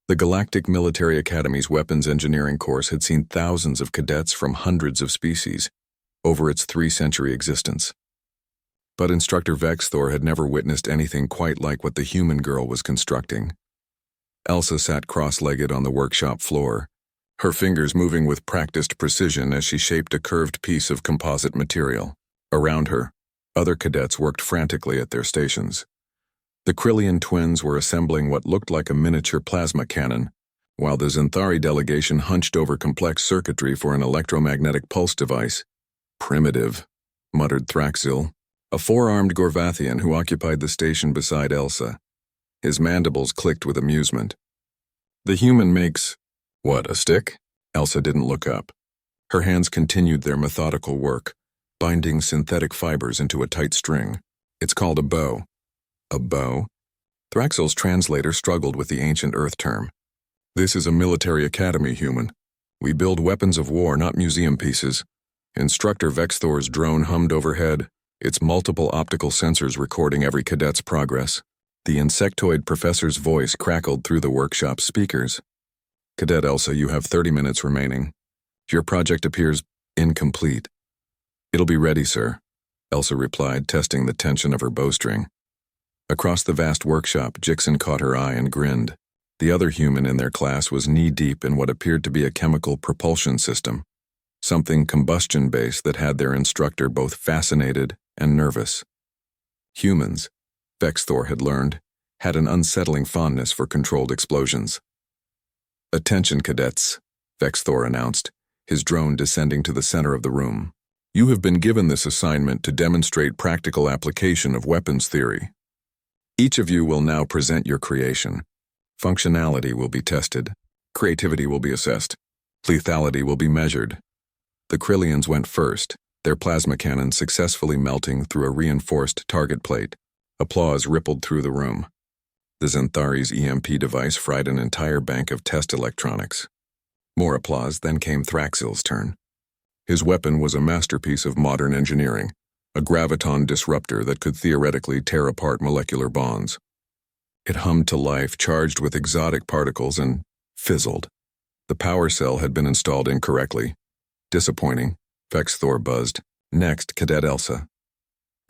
The Galactic Military Academy's Weapons Engineering course had seen thousands of cadets from hundreds of species over its 3-century existence. But Instructor Vexthor had never witnessed anything quite like what the human girl was constructing. Elsa sat cross-legged on the workshop floor, her fingers moving with practiced precision as she shaped a curved piece of composite material. Around her, other cadets worked frantically at their stations. The Krillian twins were assembling what looked like a miniature plasma cannon, while the Xanthari delegation hunched over complex circuitry for an electromagnetic pulse device. "Primitive," muttered Thraxil, a 4-armed Gorvathian who occupied the station beside Elsa. His mandibles clicked with amusement. "The human makes... what, a stick?" Elsa didn't look up. Her hands continued their methodical work, binding synthetic fibers into a tight string. "It's called a bow." "A bow?" Thraxil's translator struggled with the ancient Earth term. "This is a military academy, human. We build weapons of war, not museum pieces." Instructor Vexthor's drone hummed overhead, its multiple optical sensors recording every cadet's progress. The insectoid professor's voice crackled through the workshop speakers. "Cadet Elsa, you have 30 minutes remaining. Your project appears incomplete." "It'll be ready, sir," Elsa replied, testing the tension of her bowstring. Across the vast workshop, Jixen caught her eye and grinned. The other human in their class was knee-deep in what appeared to be a chemical propulsion system, something combustion-based that had their instructor both fascinated and nervous. Humans, Vexthor had learned, had an unsettling fondness for controlled explosions. "Attention, cadets," Vexthor announced, his drone descending to the center of the room. "You have been given this assignment to demonstrate practical application of weapons theory. Each of you will now present your creation. Functionality will be tested. Creativity will be assessed. Lethality will be measured." The Krillians went first, their plasma cannon successfully melting through a reinforced target plate. Applause rippled through the room. The Xanthari's EMP device fried an entire bank of test electronics. More applause, then came Thraxil's turn. His weapon was a masterpiece of modern engineering, a graviton disruptor that could theoretically tear apart molecular bonds. It hummed to life, charged with exotic particles, and fizzled. The power cell had been installed incorrectly. "Disappointing," Vexthor buzzed. "Next, Cadet Elsa."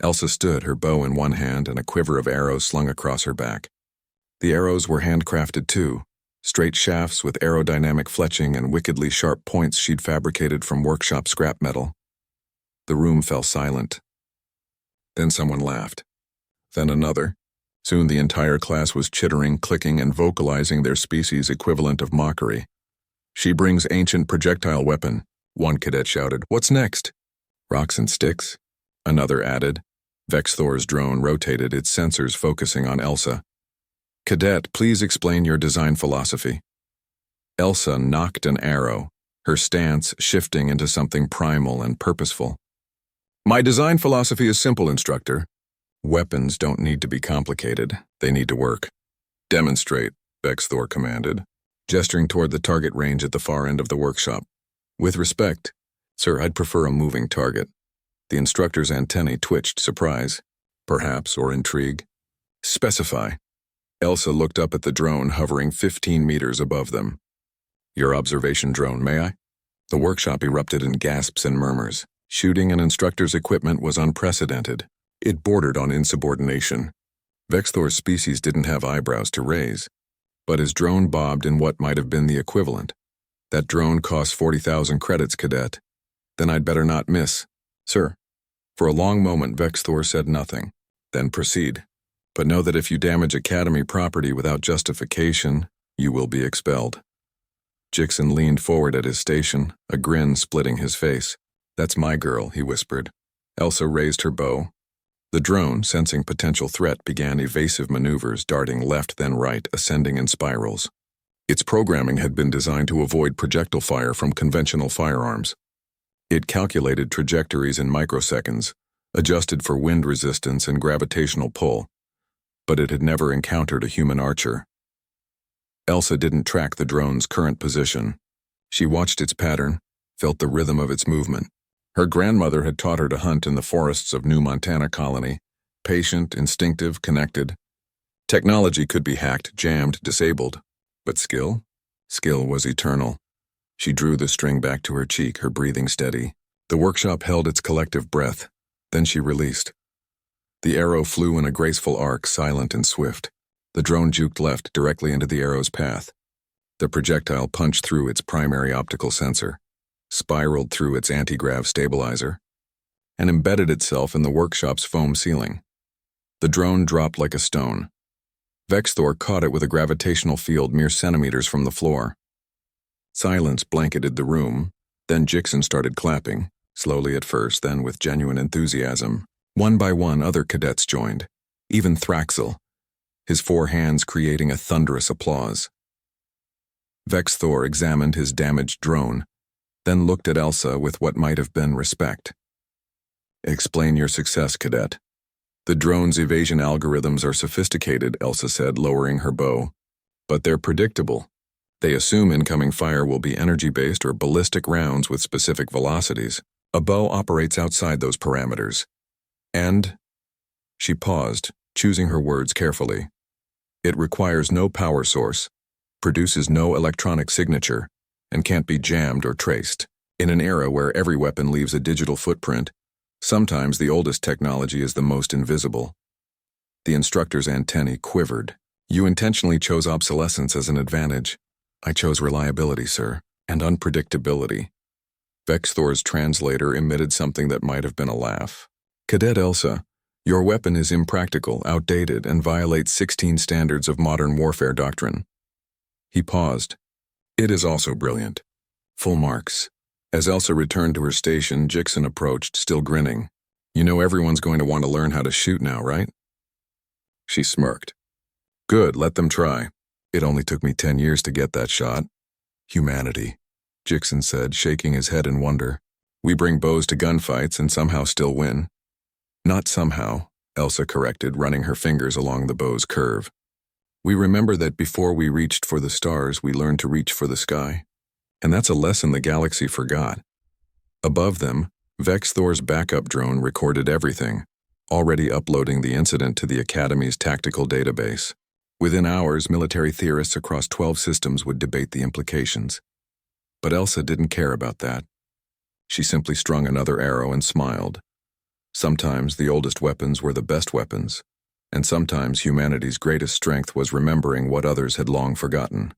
Elsa stood, her bow in one hand and a quiver of arrows slung across her back. The arrows were handcrafted too, straight shafts with aerodynamic fletching and wickedly sharp points she'd fabricated from workshop scrap metal. The room fell silent. Then someone laughed. Then another. Soon the entire class was chittering, clicking, and vocalizing their species' equivalent of mockery. "She brings ancient projectile weapon," one cadet shouted. "What's next?" "Rocks and sticks," another added. Vexthor's drone rotated, its sensors focusing on Elsa. "Cadet, please explain your design philosophy." Elsa knocked an arrow, her stance shifting into something primal and purposeful. "My design philosophy is simple, Instructor. Weapons don't need to be complicated, they need to work." "Demonstrate," Vexthor commanded, gesturing toward the target range at the far end of the workshop. "With respect, sir, I'd prefer a moving target." The instructor's antennae twitched surprise, perhaps, or intrigue. "Specify." Elsa looked up at the drone hovering 15 meters above them. "Your observation drone, may I?" The workshop erupted in gasps and murmurs. Shooting an instructor's equipment was unprecedented. It bordered on insubordination. Vexthor's species didn't have eyebrows to raise, but his drone bobbed in what might have been the equivalent. "That drone costs 40,000 credits, Cadet." "Then I'd better not miss." "Sir." For a long moment Vexthor said nothing. "Then proceed. But know that if you damage Academy property without justification, you will be expelled." Jixen leaned forward at his station, a grin splitting his face. "That's my girl," he whispered. Elsa raised her bow. The drone, sensing potential threat, began evasive maneuvers, darting left then right, ascending in spirals. Its programming had been designed to avoid projectile fire from conventional firearms. It calculated trajectories in microseconds, adjusted for wind resistance and gravitational pull, but it had never encountered a human archer. Elsa didn't track the drone's current position. She watched its pattern, felt the rhythm of its movement. Her grandmother had taught her to hunt in the forests of New Montana Colony, patient, instinctive, connected. Technology could be hacked, jammed, disabled, But skill? Skill was eternal. She drew the string back to her cheek, her breathing steady. The workshop held its collective breath. Then she released. The arrow flew in a graceful arc, silent and swift. The drone juked left, directly into the arrow's path. The projectile punched through its primary optical sensor, spiraled through its anti-grav stabilizer, and embedded itself in the workshop's foam ceiling. The drone dropped like a stone. Vexthor caught it with a gravitational field mere centimeters from the floor. Silence blanketed the room, then Jixon started clapping, slowly at first, then with genuine enthusiasm. One by one, other cadets joined, even Thraxel, his 4 hands creating a thunderous applause. Vexthor examined his damaged drone, then looked at Elsa with what might have been respect. "Explain your success, cadet." "The drone's evasion algorithms are sophisticated," Elsa said, lowering her bow. "But they're predictable. They assume incoming fire will be energy-based or ballistic rounds with specific velocities. A bow operates outside those parameters. And," she paused, choosing her words carefully, "it requires no power source, produces no electronic signature, and can't be jammed or traced. In an era where every weapon leaves a digital footprint, sometimes the oldest technology is the most invisible." The instructor's antennae quivered. "You intentionally chose obsolescence as an advantage." "I chose reliability, sir, and unpredictability." Vexthor's translator emitted something that might have been a laugh. "Cadet Elsa, your weapon is impractical, outdated, and violates 16 standards of modern warfare doctrine." He paused. "It is also brilliant. Full marks." As Elsa returned to her station, Jixon approached, still grinning. "You know everyone's going to want to learn how to shoot now, right?" She smirked. "Good, let them try. It only took me 10 years to get that shot." "Humanity," Jixon said, shaking his head in wonder. "We bring bows to gunfights and somehow still win." "Not somehow," Elsa corrected, running her fingers along the bow's curve. "We remember that before we reached for the stars, we learned to reach for the sky. And that's a lesson the galaxy forgot." Above them, Vexthor's backup drone recorded everything, already uploading the incident to the Academy's tactical database. Within hours, military theorists across 12 systems would debate the implications. But Elsa didn't care about that. She simply strung another arrow and smiled. Sometimes the oldest weapons were the best weapons, and sometimes humanity's greatest strength was remembering what others had long forgotten.